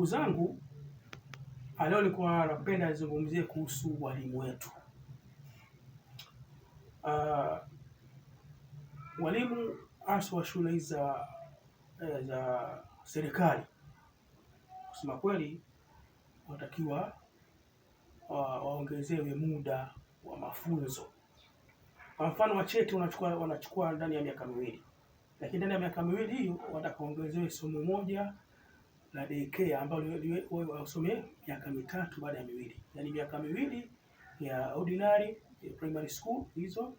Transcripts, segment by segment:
Ndugu zangu, leo nilikuwa napenda nizungumzie kuhusu walimu wetu. Walimu hasa wa shule hizi za serikali, kusema kweli, wanatakiwa waongezewe muda wa mafunzo. Kwa mfano wa cheti wanachukua ndani ya miaka miwili, lakini ndani ya miaka miwili hiyo watakaongezewe somo moja la daycare ambalo wasome miaka mitatu baada ya miwili, yaani miaka miwili ya ordinary primary school hizo,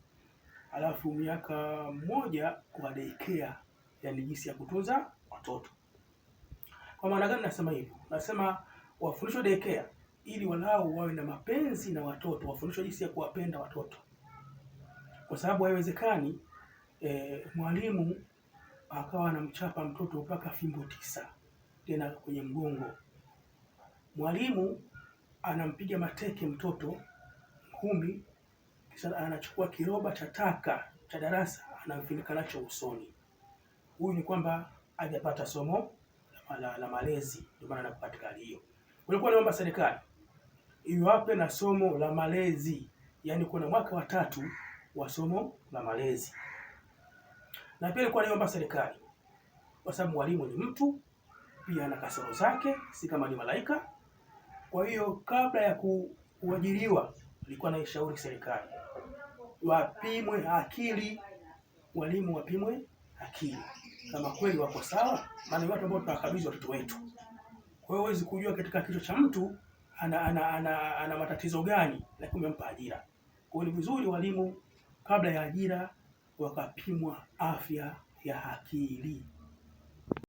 alafu miaka mmoja kwa daycare, yaani jinsi ya kutunza watoto. Kwa maana gani nasema hivyo? Nasema wafundishwe daycare ili walau wawe na mapenzi na watoto, wafundishwe jinsi ya kuwapenda watoto, kwa sababu haiwezekani mwalimu akawa anamchapa mtoto mpaka fimbo 9 tena kwenye mgongo. Mwalimu anampiga mateke mtoto 10, kisha anachukua kiroba cha taka cha darasa anamfinika nacho usoni. Huyu ni kwamba hajapata somo la malezi, ndio maana anapatika hiyo. Walikuwa naomba serikali iwape na somo la malezi, yaani kuna mwaka wa 3 wa somo la malezi. Na pia alikuwa naomba serikali, kwa sababu mwalimu ni mtu pia ana kasoro zake, si kama ni malaika. Kwa hiyo kabla ya kuajiriwa, alikuwa anaishauri serikali wapimwe akili, walimu wapimwe akili kama kweli wako sawa, maana watu ambao tunawakabidhi watoto wetu. Kwa hiyo huwezi kujua katika kichwa cha mtu ana matatizo gani, lakini umempa ajira. Kwa hiyo ni vizuri walimu kabla ya ajira wakapimwa afya ya akili.